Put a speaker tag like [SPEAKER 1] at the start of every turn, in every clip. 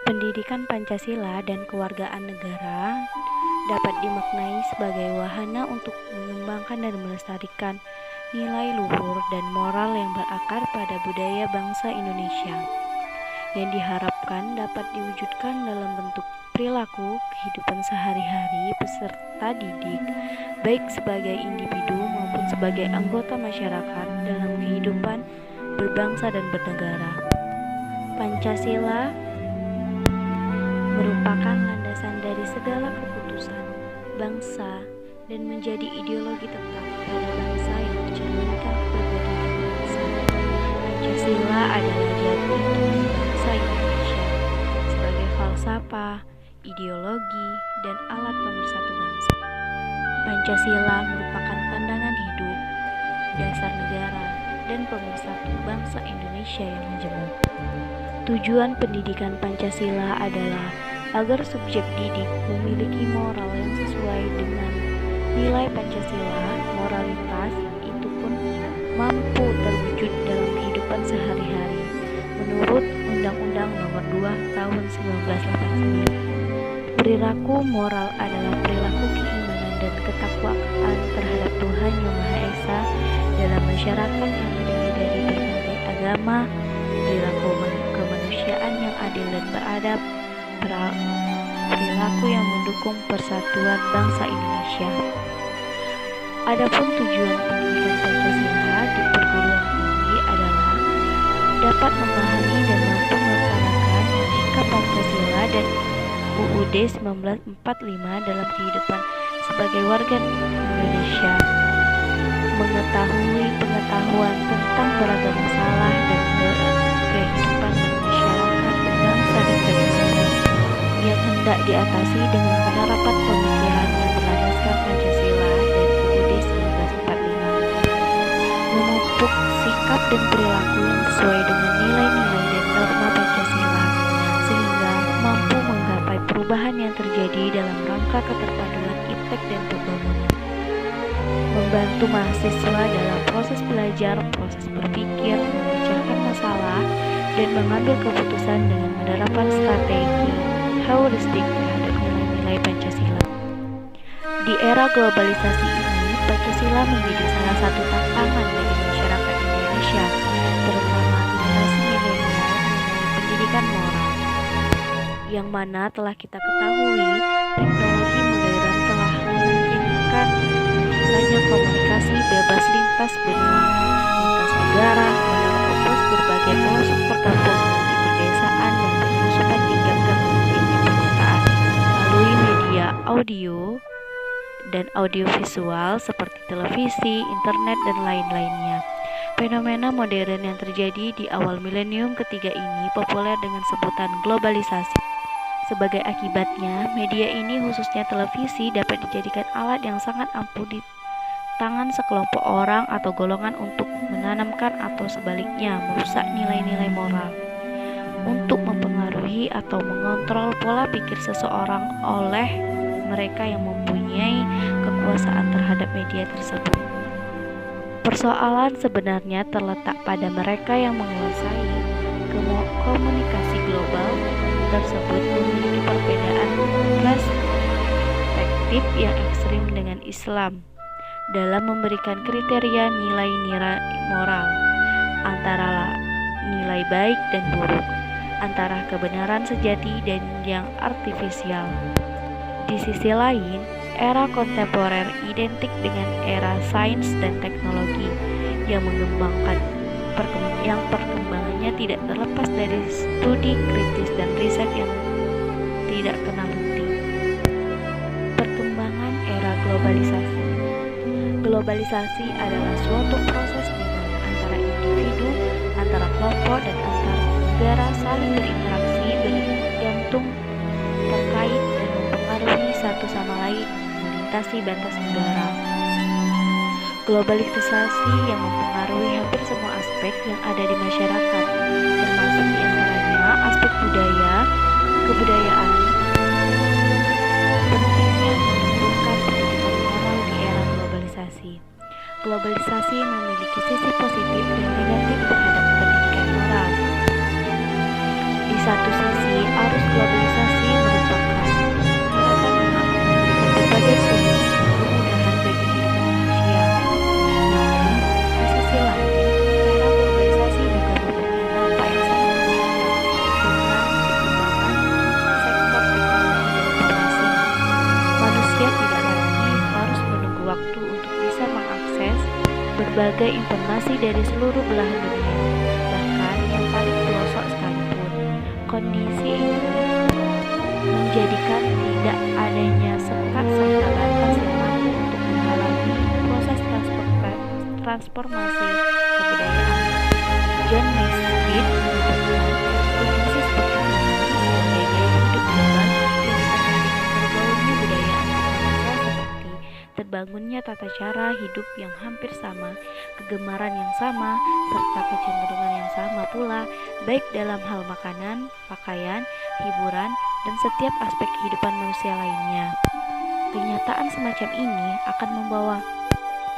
[SPEAKER 1] Pendidikan Pancasila dan kewargaan negara dapat dimaknai sebagai wahana untuk mengembangkan dan melestarikan nilai luhur dan moral yang berakar pada budaya bangsa Indonesia, yang diharapkan dapat diwujudkan dalam bentuk perilaku kehidupan sehari-hari peserta didik, baik sebagai individu maupun sebagai anggota masyarakat dalam kehidupan berbangsa dan bernegara. Pancasila merupakan landasan dari segala keputusan bangsa dan menjadi ideologi tetap pada bangsa yang mencerminkan keberadaan bangsa. Pancasila adalah jati diri bangsa Indonesia sebagai falsafah, ideologi, dan alat pemersatu bangsa. Pancasila merupakan pandangan hidup, dasar negara, dan pemersatu bangsa Indonesia yang menjemur. Tujuan pendidikan Pancasila adalah agar subjek didik memiliki moral yang sesuai dengan nilai Pancasila. Moralitas itu pun mampu terwujud dalam kehidupan sehari-hari menurut Undang-Undang Nomor 2 Tahun 1989. Perilaku moral adalah perilaku keimanan dan ketakwaan terhadap Tuhan Yang Maha Esa dalam masyarakat yang terdiri dari berbagai agama, perilaku kemanusiaan yang adil dan beradab, perilaku yang mendukung persatuan bangsa Indonesia. Adapun tujuan pendidikan Pancasila di perguruan tinggi adalah dapat memahami dan mampu melaksanakan sikap Pancasila dan UUD 1945 dalam kehidupan sebagai warga Indonesia, mengetahui pengetahuan tentang beragam masalah dan kehidupan masyarakat berbangsa dan bernegara yang hendak diatasi dengan penerapan pemikiran yang berlandaskan Pancasila dan UUD 1945, memupuk sikap dan perilaku yang sesuai dengan nilai-nilai dan norma Pancasila sehingga mampu menggapai perubahan yang terjadi dalam rangka keterpaduan iptek dan pembangunan, membantu mahasiswa dalam proses belajar, proses berpikir, memecahkan masalah, dan mengambil keputusan dengan menerapkan strategi heuristik terhadap nilai-nilai Pancasila. Di era globalisasi ini, Pancasila menjadi salah satu tantangan bagi masyarakat Indonesia, terutama generasi milenial mengenai pendidikan moral, yang mana telah kita ketahui teknologi modern telah memungkinkan hanya komunikasi bebas lintas benua, lintas negara, menerobos berbagai pelosok perkampungan di pedesaan dan penyusupan hingga ke perkotaan melalui media audio dan audiovisual seperti televisi, internet, dan lain-lainnya. Fenomena modern yang terjadi di awal milenium ketiga ini populer dengan sebutan globalisasi. Sebagai akibatnya, media ini khususnya televisi dapat dijadikan alat yang sangat ampuh di tangan sekelompok orang atau golongan untuk menanamkan atau sebaliknya merusak nilai-nilai moral, untuk mempengaruhi atau mengontrol pola pikir seseorang oleh mereka yang mempunyai kekuasaan terhadap media tersebut. Persoalan sebenarnya terletak pada mereka yang menguasai komunikasi global tersebut memiliki perbedaan perspektif yang ekstrim dengan Islam dalam memberikan kriteria nilai-nilai moral antara nilai baik dan buruk, antara kebenaran sejati dan yang artifisial. Di sisi lain, era kontemporer identik dengan era sains dan teknologi yang perkembangannya tidak terlepas dari studi kritis dan riset yang tidak kenal henti. Perkembangan era globalisasi. Globalisasi adalah suatu proses di mana antara individu, antara kelompok, dan antar negara saling berinteraksi, bergantung, terkait, dan mempengaruhi satu sama lain melintasi batas negara. Globalisasi yang mempengaruhi hampir semua aspek yang ada di masyarakat, termasuk diantaranya aspek budaya, kebudayaan. Pentingnya menumbuhkan pendidikan moral di era globalisasi. Globalisasi memiliki sisi positif dan negatif terhadap pendidikan moral. Di satu sisi, arus globalisasi berbagai informasi dari seluruh belahan dunia, bahkan yang paling pelosok sekalipun. Kondisi ini menjadikan tidak adanya sekat serta batas yang mampu untuk menghalangi proses transformasi kebudayaan. John Naisbitt menyebutkan kondisi seperti ini sebagai gaya hidup global yang ditandai dengan bergaulnya budaya antar bangsa seperti terbangunnya tata cara hidup yang hampir sama, kegemaran yang sama, serta kecenderungan yang sama pula, baik dalam hal makanan, pakaian, hiburan, dan setiap aspek kehidupan manusia lainnya. Kenyataan semacam ini akan membawa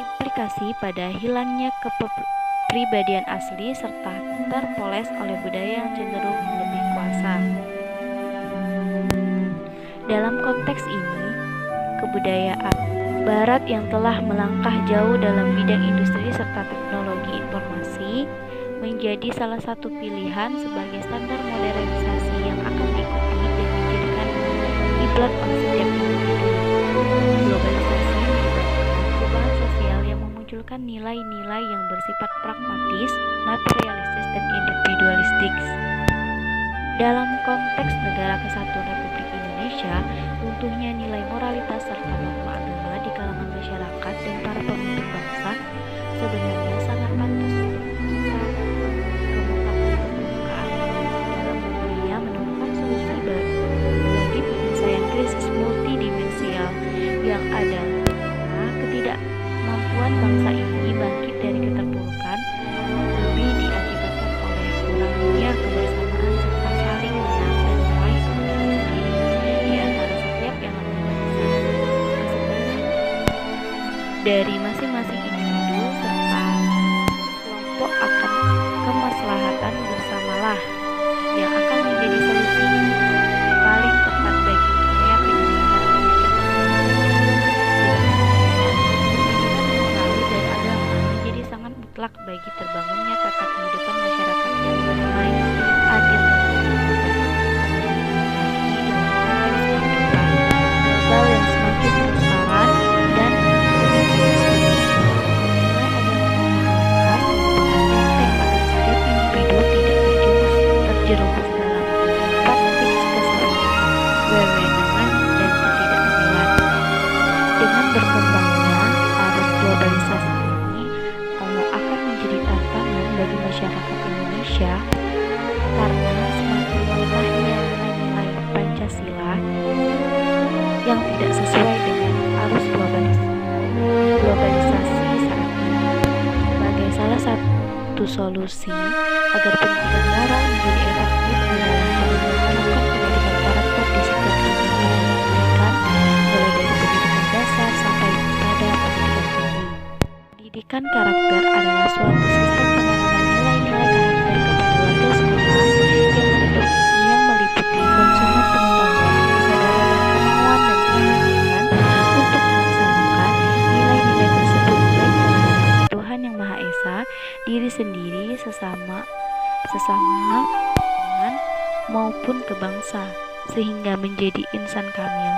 [SPEAKER 1] implikasi pada hilangnya kepribadian asli serta terpoles oleh budaya yang cenderung lebih kuasa. Dalam konteks ini, kebudayaan Barat yang telah melangkah jauh dalam bidang industri serta teknologi informasi menjadi salah satu pilihan sebagai standar modernisasi yang akan diikuti dan dijadikan kiblat oleh setiap individu. Globalisasi menyebabkan perubahan sosial yang memunculkan nilai-nilai yang bersifat pragmatis, materialistis, dan individualistik. Dalam konteks Negara Kesatuan Republik Indonesia, runtuhnya nilai moralitas serta norma agama di kalangan masyarakat dan para pemimpin bangsa sebenarnya sangat pantas untuk dalam upaya menemukan solusi bagi penyelesaian krisis multidimensional yang ada. Ketidakmampuan bangsa ini bangkit dari keterpurukan lebih diakibatkan oleh kurangnya kebersamaan serta saling menang dan meraih kemenangan sendiri di antara setiap elemen bangsa dari masing-masing individu serta kelompok akan kemaslahatan bersamalah yang akan menjadi solusi paling tepat bagi upaya penyelesaian dan agama menjadi sangat mutlak bagi terbangunnya tata kehidupan masyarakat yang damai, adil, global yang semakin transparan dan terjerumus dalam praktik kesewenang-wenangan dan ketidakadilan. Dengan berkembangnya arus globalisasi ini akan menjadi tantangan bagi masyarakat Indonesia karena semakin lemahnya nilai Pancasila yang tidak sesuai dengan arus globalisasi saat ini. Sebagai salah satu solusi agar pendidikan moral menjadi efektif adalah dengan menanamkan pendidikan karakter di setiap jenjang pendidikan, mulai dari pendidikan dasar sampai pada pendidikan tinggi. Pendidikan karakter adalah suatu sistem penanaman nilai-nilai karakter kepada warga sekolah yang meliputi konsumen pengetahuan, kesadaran dan kemauan dan keinginan untuk melaksanakan nilai-nilai tersebut baik terhadap Tuhan Yang Maha Esa, diri sendiri, sesama maupun ke bangsa, sehingga menjadi insan kamil.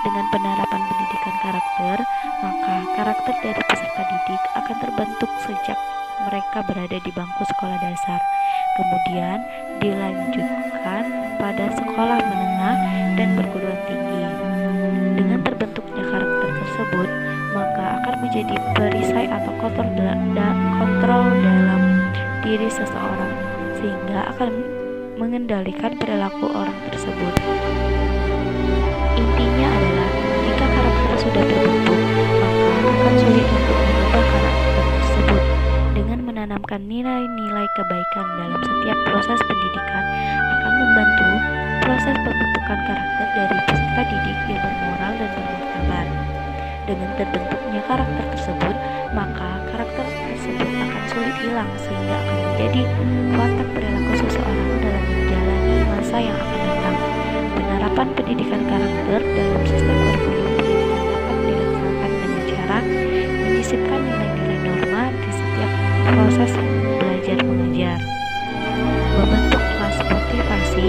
[SPEAKER 1] Dengan penerapan pendidikan karakter, maka karakter dari peserta didik akan terbentuk sejak mereka berada di bangku sekolah dasar, kemudian dilanjutkan pada sekolah menengah dan perguruan tinggi. Dengan terbentuknya karakter tersebut, maka akan menjadi perisai atau kontrol dalam diri seseorang, sehingga akan mengendalikan perilaku orang tersebut. Intinya adalah, jika karakter sudah terbentuk, maka akan sulit untuk mengubah karakter tersebut. Dengan menanamkan nilai-nilai kebaikan dalam setiap proses pendidikan akan membantu proses pembentukan karakter dari peserta didik yang bermoral dan bermartabat. Dengan terbentuknya karakter tersebut, maka karakter tersebut akan sulit hilang, sehingga akan menjadi watak perilaku seseorang dalam menjalani masa yang akan datang. Penerapan pendidikan karakter dalam sistem kurikulum pendidikan dapat dilaksanakan dengan cara menyisipkan nilai-nilai norma di setiap proses belajar mengajar, membentuk kelas motivasi